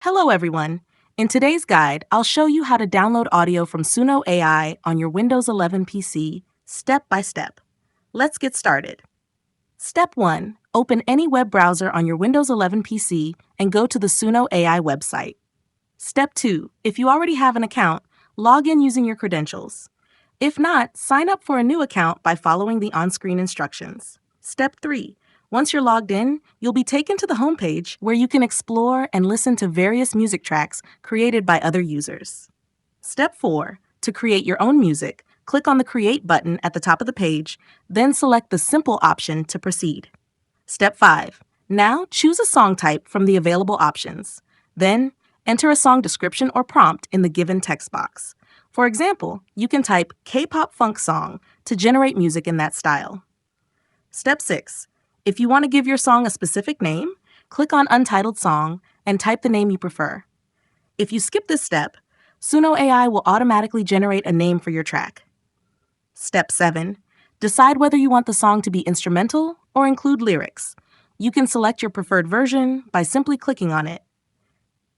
Hello, everyone. In today's guide, I'll show you how to download audio from Suno AI on your Windows 11 PC, step by step. Let's get started. Step 1. Open any web browser on your Windows 11 PC and go to the Suno AI website. Step 2. If you already have an account, log in using your credentials. If not, sign up for a new account by following the on-screen instructions. Step 3. Once you're logged in, you'll be taken to the homepage where you can explore and listen to various music tracks created by other users. Step 4. To create your own music, click on the Create button at the top of the page, then select the Simple option to proceed. Step 5. Now choose a song type from the available options. Then, enter a song description or prompt in the given text box. For example, you can type K-pop funk song to generate music in that style. Step 6. If you want to give your song a specific name, click on Untitled Song and type the name you prefer. If you skip this step, Suno AI will automatically generate a name for your track. Step 7. Decide whether you want the song to be instrumental or include lyrics. You can select your preferred version by simply clicking on it.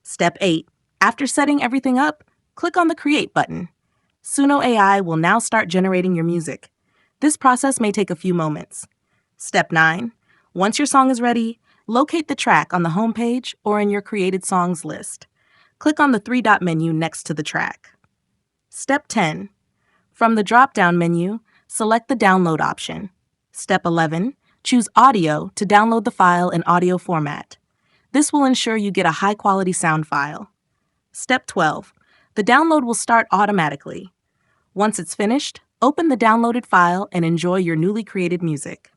Step 8. After setting everything up, click on the Create button. Suno AI will now start generating your music. This process may take a few moments. Step 9. Once your song is ready, locate the track on the home page or in your created songs list. Click on the three-dot menu next to the track. Step 10. From the drop-down menu, select the Download option. Step 11. Choose Audio to download the file in audio format. This will ensure you get a high-quality sound file. Step 12. The download will start automatically. Once it's finished, open the downloaded file and enjoy your newly created music.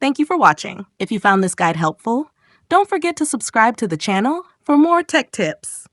Thank you for watching. If you found this guide helpful, don't forget to subscribe to the channel for more tech tips.